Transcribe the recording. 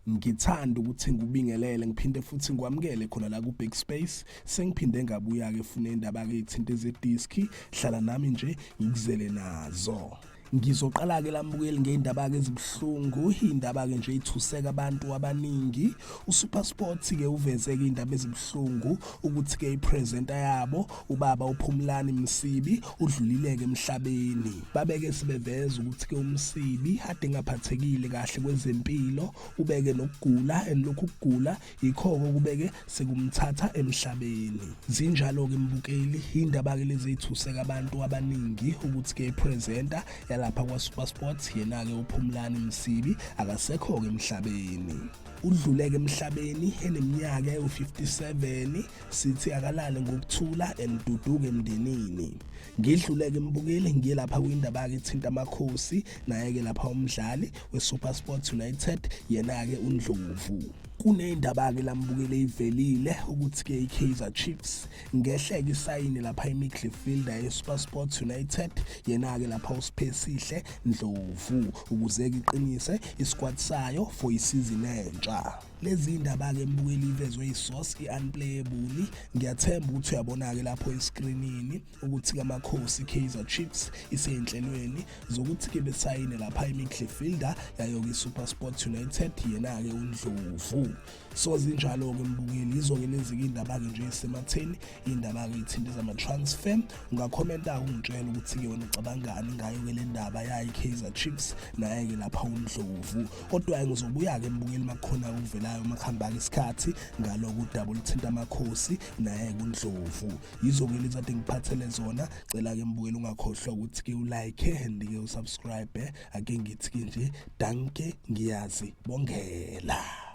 Ngithanda ukuthi ngubingelele ngiphinde futhi ngikwamukele khona la ku Backspace. Sengiphinde ngabuya ke fune indaba ke ithinto ezediski, hlala nami nje ngikuzele nazo. Ngizoqala ke lambukeli ngeindaba ke ezibhlungu, indaba ke nje ithuseka abantu abaningi. uSuperSport ke uveze ke indaba ezibhlungu ukuthi ke ipresenter yabo ubaba uPhumlani Msibi udlulile ke emhlabeni. Babeke sibeveza ukuthi ke uMsibi ade ngaphathekile kahle kwezempilo, ubeke nokugula lokhu kugula yikho kubeke sekumthatha emhlabeni. Zinjalo ke mbukeli, indaba ke lezi ithuseka abantu abaningi ukuthi ke ipresenter lapha kwaSuperSport yena ke uPhumlani Msibi akasekho ke emhlabeni. Udluleke emhlabeni eneminyaka ewu57, sithi akalale ngokuthula enduduke emndenini. Ngidluleke mbukeli ngiye lapha kwindaba ke ithinta amakhosi, naye ke lapha umdlali weSuperSport United yena ke uNdlovu. Kunendaba ke lambukele ivelile ukuthi ke iKaizer Chiefs ngehleke isayini lapha eMidfielder yeSuperSport United yena ke lapha uSiphesihle Ndlovu ukuze ke iqinise isquad sayo for isizini entsha. Lezi indaba ke mbukeli ivezwe isource iUnplayable. Ngiyathemba ukuthi uyabona ke lapho escreenini ukuthi ke amakhosi iKaizer Chiefs isenhlelweni zokuthi ke besayine lapha eMidfielder yayo ke iSuperSport United yena ke uNdlovu. So zinjalo ke mbukeli, izo-ke lezi indaba ke nje isematheni, indaba ke ithinta zama transfer. Ungakhomenta ungitshela ukuthi ke wena ucabangani ngayo ke le ndaba yayi Kaizer Chiefs naye ke lapha uNdlovu. Kodwa ngizobuya ke mbukeli makukhona uvelayo makuhamba ke isikhathi ngaloku double thinta amakhosi naye kuNdlovu. Yizo ke lezi ade ngiphathele zona. Cela ke mbukeli ungakhohlwa ukuthi ke ulike and ke usubscribe. Ake ngithi ke nje danke, ngiyazi bongela.